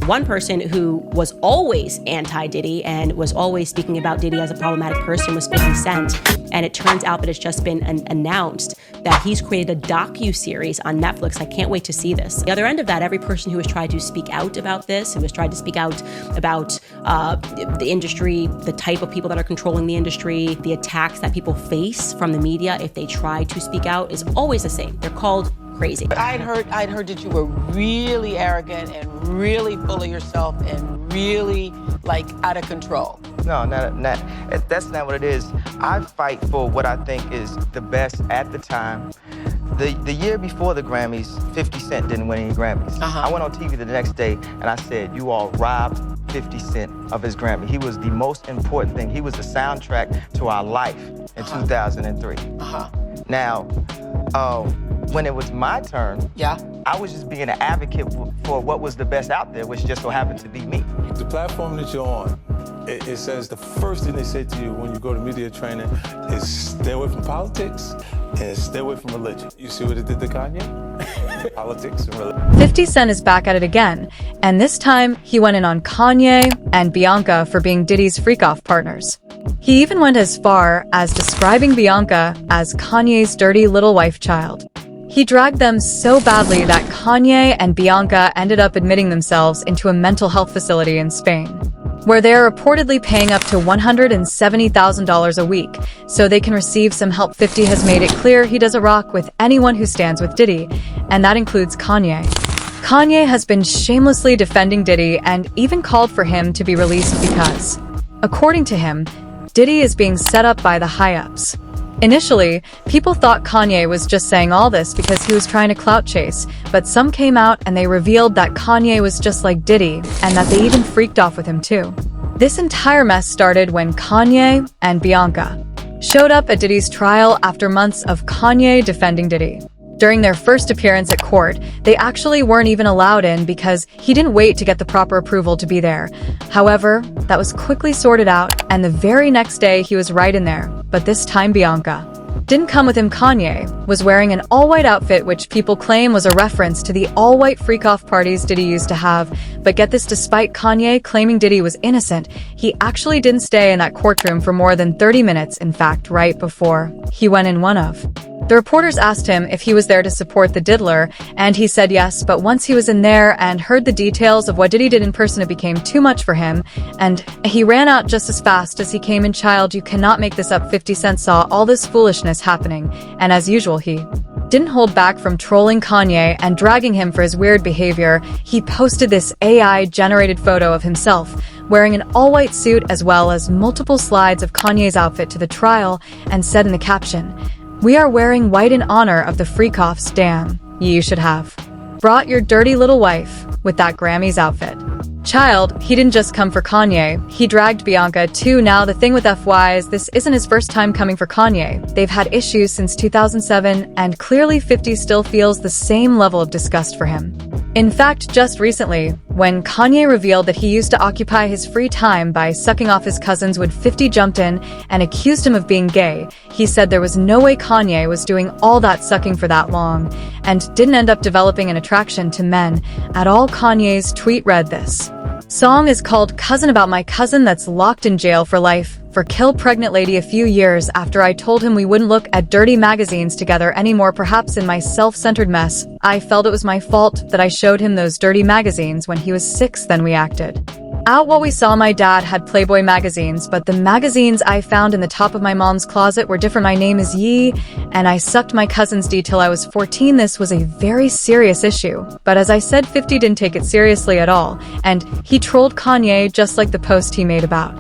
One person who was always anti-Diddy and was always speaking about Diddy as a problematic person was 50 Cent. And it turns out that it's just been announced that he's created a docu-series on Netflix. I can't wait to see this. The other end of that, every person who has tried to speak out about this, who has tried to speak out about the industry, the type of people that are controlling the industry, the attacks that people face from the media if they try to speak out, is always the same. They're called crazy. I'd heard that you were really arrogant and really full of yourself and really out of control. No, that's not what it is. I fight for what I think is the best at the time. The year before the Grammys, 50 Cent didn't win any Grammys. I went on TV the next day and I said, you all robbed 50 Cent of his Grammy. He was the most important thing. He was the soundtrack to our life in 2003. Now, when it was my turn, I was just being an advocate for what was the best out there, which just so happened to be me. The platform that you're on, it says the first thing they say to you when you go to media training is stay away from politics and stay away from religion. You see what it did to Kanye? Politics and religion. 50 Cent is back at it again, and this time he went in on Kanye and Bianca for being Diddy's freak-off partners. He even went as far as describing Bianca as Kanye's dirty little wife child. He dragged them so badly that Kanye and Bianca ended up admitting themselves into a mental health facility in Spain, where they are reportedly paying up to $170,000 a week so they can receive some help. 50 has made it clear he doesn't rock with anyone who stands with Diddy, and that includes Kanye. Kanye has been shamelessly defending Diddy and even called for him to be released because, according to him, Diddy is being set up by the high-ups. Initially, people thought Kanye was just saying all this because he was trying to clout chase, but some came out and they revealed that Kanye was just like Diddy and that they even freaked off with him too. This entire mess started when Kanye and Bianca showed up at Diddy's trial after months of Kanye defending Diddy. During their first appearance at court, they actually weren't even allowed in because he didn't wait to get the proper approval to be there. However, that was quickly sorted out, and the very next day he was right in there, but this time Bianca didn't come with him. Kanye was wearing an all-white outfit, which people claim was a reference to the all-white freak-off parties Diddy used to have. But get this, despite Kanye claiming Diddy was innocent, he actually didn't stay in that courtroom for more than 30 minutes. In fact, right before he went in, the reporters asked him if he was there to support the diddler, and he said yes, but once he was in there and heard the details of what Diddy did in person, it became too much for him, and he ran out just as fast as he came in. Child, you cannot make this up. 50 Cent saw all this foolishness happening, and as usual, he didn't hold back from trolling Kanye and dragging him for his weird behavior. He posted this AI-generated photo of himself wearing an all-white suit as well as multiple slides of Kanye's outfit to the trial and said in the caption, "We are wearing white in honor of the freak-offs. Damn, you should have brought your dirty little wife with that Grammys outfit." Child, he didn't just come for Kanye, he dragged Bianca too. Now the thing with FY is this isn't his first time coming for Kanye. They've had issues since 2007, and clearly 50 still feels the same level of disgust for him. In fact, just recently, when Kanye revealed that he used to occupy his free time by sucking off his cousins, when 50 jumped in and accused him of being gay, he said there was no way Kanye was doing all that sucking for that long, and didn't end up developing an attraction to men at all. Kanye's tweet read this: "Song is called Cousin about my cousin that's locked in jail for life for kill pregnant lady a few years after I told him we wouldn't look at dirty magazines together anymore. Perhaps in my self-centered mess, I felt it was my fault that I showed him those dirty magazines when he was 6. Then we acted out what we saw. My dad had Playboy magazines, but the magazines I found in the top of my mom's closet were different. My name is Yee, and I sucked my cousin's D till I was 14. This was a very serious issue." But as I said, 50 didn't take it seriously at all, and he trolled Kanye just like the post he made about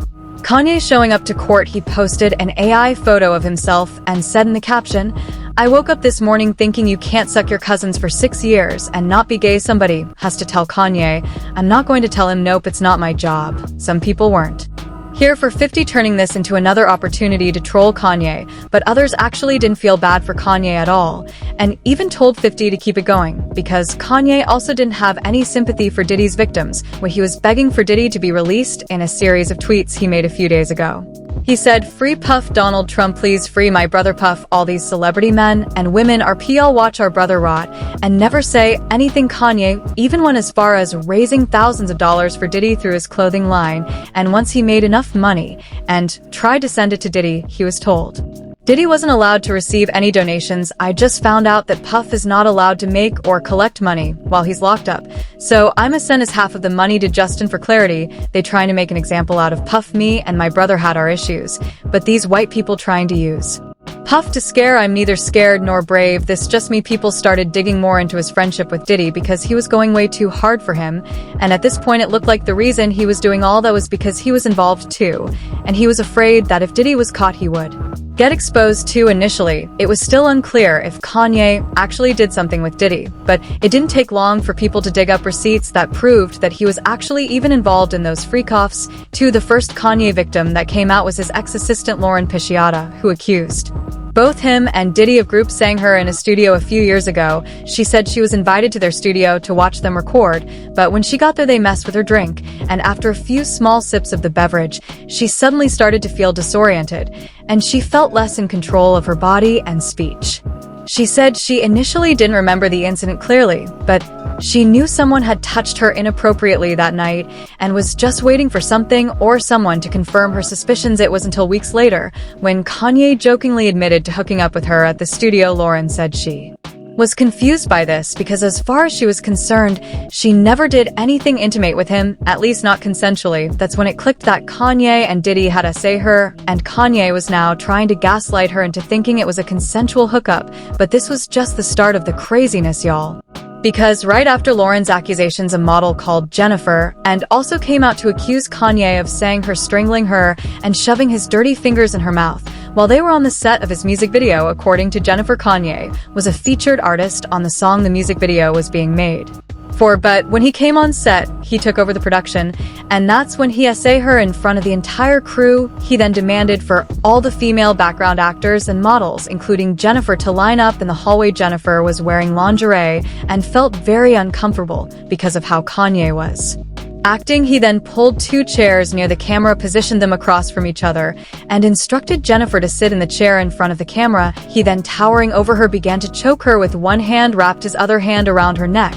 Kanye showing up to court. He posted an AI photo of himself and said in the caption, "I woke up this morning thinking you can't suck your cousins for 6 years and not be gay. Somebody has to tell Kanye. I'm not going to tell him. Nope, it's not my job." Some people weren't here for 50 turning this into another opportunity to troll Kanye, but others actually didn't feel bad for Kanye at all, and even told 50 to keep it going, because Kanye also didn't have any sympathy for Diddy's victims when he was begging for Diddy to be released in a series of tweets he made a few days ago. He said, "Free Puff Donald Trump, please free my brother Puff. All these celebrity men and women are PL watch our brother rot and never say anything." Kanye even went as far as raising thousands of dollars for Diddy through his clothing line, and once he made enough money and tried to send it to Diddy, he was told, "Diddy wasn't allowed to receive any donations. I just found out that Puff is not allowed to make or collect money while he's locked up. So I'ma send his half of the money to Justin for clarity. They trying to make an example out of Puff. Me and my brother had our issues, but these white people trying to use Puff to scare. I'm neither scared nor brave. This just me." People started digging more into his friendship with Diddy because he was going way too hard for him. And at this point, it looked like the reason he was doing all that was because he was involved too. And he was afraid that if Diddy was caught, he would get exposed too. Initially, it was still unclear if Kanye actually did something with Diddy, but it didn't take long for people to dig up receipts that proved that he was actually even involved in those freak-offs too. The first Kanye victim that came out was his ex-assistant Lauren Pisciata, who accused both him and Diddy of group sang her in a studio a few years ago. She said she was invited to their studio to watch them record, but when she got there they messed with her drink, and after a few small sips of the beverage, she suddenly started to feel disoriented, and she felt less in control of her body and speech. She said she initially didn't remember the incident clearly, but she knew someone had touched her inappropriately that night and was just waiting for something or someone to confirm her suspicions. It was until weeks later, when Kanye jokingly admitted to hooking up with her at the studio. Lauren said she was confused by this because as far as she was concerned, she never did anything intimate with him, at least not consensually. That's when it clicked that Kanye and Diddy had essayed her, and Kanye was now trying to gaslight her into thinking it was a consensual hookup. But this was just the start of the craziness, y'all. Because right after Lauren's accusations, a model called Jennifer and also came out to accuse Kanye of saying her strangling her and shoving his dirty fingers in her mouth while they were on the set of his music video. According to Jennifer, Kanye was a featured artist on the song the music video was being made for, but when he came on set, he took over the production, and that's when he essayed her in front of the entire crew. He then demanded for all the female background actors and models, including Jennifer, to line up in the hallway. Jennifer was wearing lingerie and felt very uncomfortable because of how Kanye was acting. He then pulled two chairs near the camera, positioned them across from each other, and instructed Jennifer to sit in the chair in front of the camera. He then, towering over her, began to choke her with one hand, wrapped his other hand around her neck,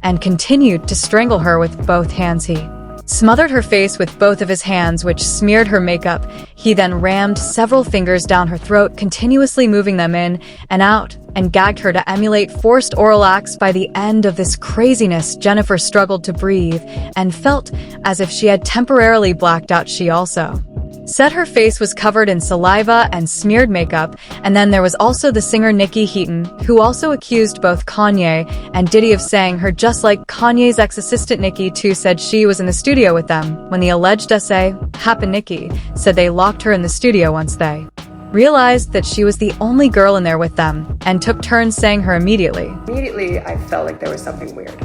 and continued to strangle her with both hands. He smothered her face with both of his hands, which smeared her makeup. He then rammed several fingers down her throat, continuously moving them in and out, and gagged her to emulate forced oral acts. By the end of this craziness, Jennifer struggled to breathe and felt as if she had temporarily blacked out. She also said her face was covered in saliva and smeared makeup. And then there was also the singer Nikki Heaton, who also accused both Kanye and Diddy of saying her just like Kanye's ex-assistant. Nikki too said she was in the studio with them when the alleged essay happened. Nikki said they locked her in the studio once they realized that she was the only girl in there with them, and took turns saying her immediately. Immediately, I felt like there was something weird,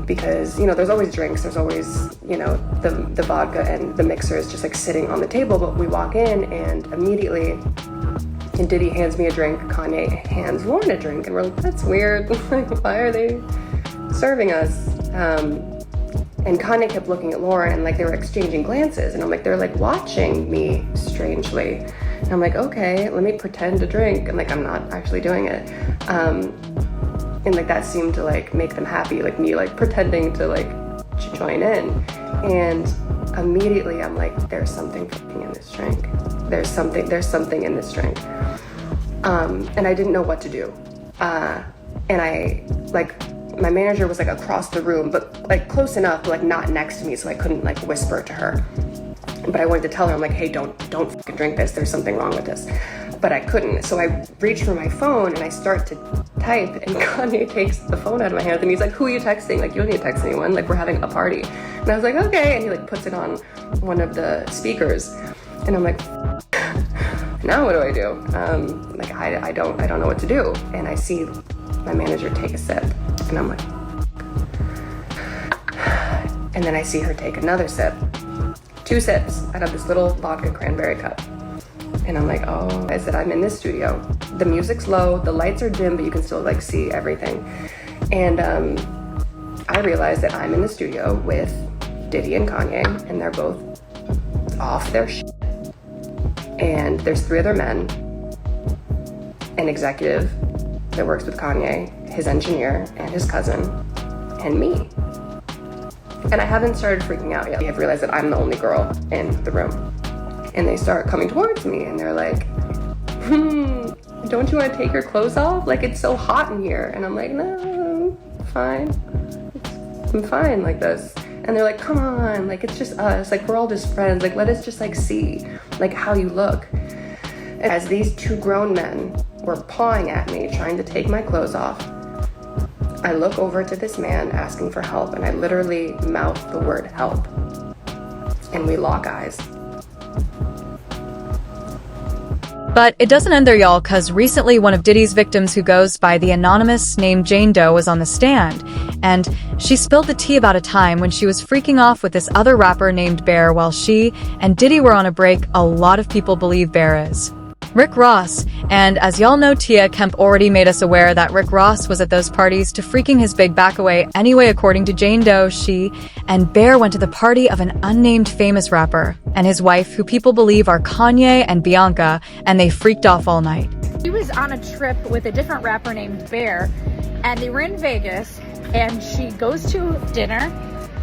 because, you know, there's always drinks, there's always, you know, the vodka and the mixer is just like sitting on the table, but we walk in and immediately, and Diddy hands me a drink, Kanye hands Lauren a drink, and we're like, that's weird, like, why are they serving us? And Kanye kept looking at Lauren, and like they were exchanging glances, and I'm like, they're like watching me strangely. And I'm like, okay, let me pretend to drink, and like I'm not actually doing it. And like that seemed to like make them happy, like me like pretending to like join in. And immediately I'm like, there's something fucking in this drink. There's something in this drink. And I didn't know what to do. And I like, my manager was like across the room, but like close enough, but like not next to me, so I couldn't like whisper to her. But I wanted to tell her, I'm like, hey, don't fucking drink this. There's something wrong with this. But I couldn't. So I reach for my phone and I start to type, and Kanye takes the phone out of my hands and he's like, who are you texting? Like, you don't need to text anyone. Like, we're having a party. And I was like, okay. And he like puts it on one of the speakers. And I'm like, now what do I do? Like, I don't know what to do. And I see my manager take a sip, and I'm like, and then I see her take another sip. 2 sips out of this little vodka cranberry cup. And I'm like, oh, I said, I'm in this studio. The music's low, the lights are dim, but you can still like see everything. And I realized that I'm in the studio with Diddy and Kanye, and they're both off their shit. And there's 3 other men, an executive that works with Kanye, his engineer, and his cousin, and me. And I haven't started freaking out yet. I've realized that I'm the only girl in the room. And they start coming towards me and they're like, don't you want to take your clothes off? Like, it's so hot in here. And I'm like, no, fine. I'm fine like this. And they're like, come on, like, it's just us. Like, we're all just friends. Like, let us just, like, see, like, how you look. As these 2 grown men were pawing at me, trying to take my clothes off, I look over to this man asking for help, and I literally mouth the word help. And we lock eyes. But it doesn't end there, y'all, because recently one of Diddy's victims who goes by the anonymous name Jane Doe was on the stand, and she spilled the tea about a time when she was freaking off with this other rapper named Bear while she and Diddy were on a break a lot of people believe Bear is Rick Ross. And as y'all know, Tia Kemp already made us aware that Rick Ross was at those parties to freaking his big back away anyway. According to Jane Doe, she and Bear went to the party of an unnamed famous rapper and his wife, who people believe are Kanye and Bianca, and they freaked off all night. He was on a trip with a different rapper named Bear, and they were in Vegas, and she goes to dinner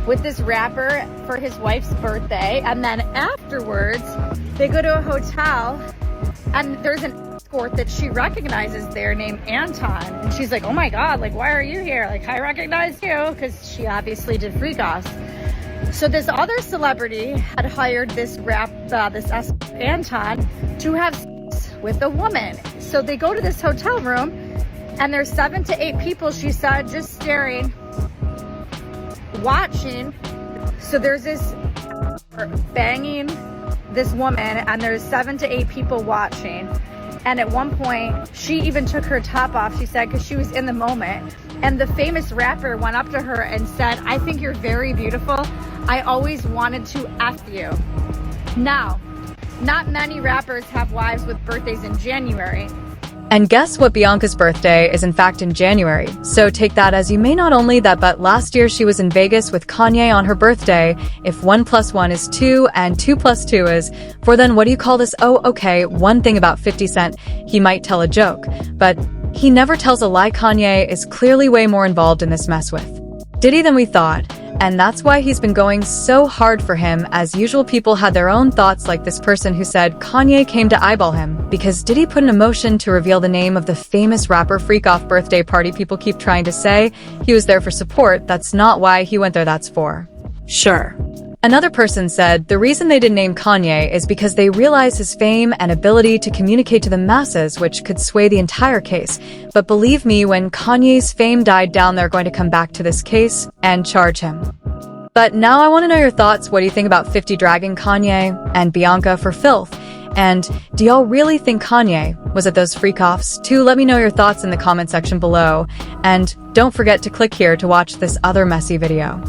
with this rapper for his wife's birthday, and then afterwards they go to a hotel and there's an escort that she recognizes there named Anton, and she's like, oh my god, like, why are you here? Like, I recognize you, because she obviously did freak offs. So this other celebrity had hired this escort Anton to have sex with a woman. So they go to this hotel room and there's 7 to 8 people, she said, just staring, watching. So there's this banging this woman and there's 7 to 8 people watching. And at one point she even took her top off, she said, because she was in the moment. And the famous rapper went up to her and said, I think you're very beautiful. I always wanted to F you. Now, not many rappers have wives with birthdays in January. And guess what? Bianca's birthday is in fact in January. So take that as you may. Not only that, but last year she was in Vegas with Kanye on her birthday. If 1 + 1 is 2 and 2 + 2 is 4, then what do you call this? Oh, okay, one thing about 50 Cent, he might tell a joke, but he never tells a lie. Kanye is clearly way more involved in this mess with Diddy than we thought. And that's why he's been going so hard for him. As usual, people had their own thoughts, like this person who said Kanye came to eyeball him because Diddy put in a motion to reveal the name of the famous rapper freak-off birthday party. People keep trying to say he was there for support. That's not why he went there, that's for sure. Another person said the reason they didn't name Kanye is because they realize his fame and ability to communicate to the masses, which could sway the entire case. But believe me, when Kanye's fame died down, they're going to come back to this case and charge him. But now I want to know your thoughts. What do you think about 50 dragging Kanye and Bianca for filth? And do y'all really think Kanye was at those freak-offs too? Let me know your thoughts in the comment section below. And don't forget to click here to watch this other messy video.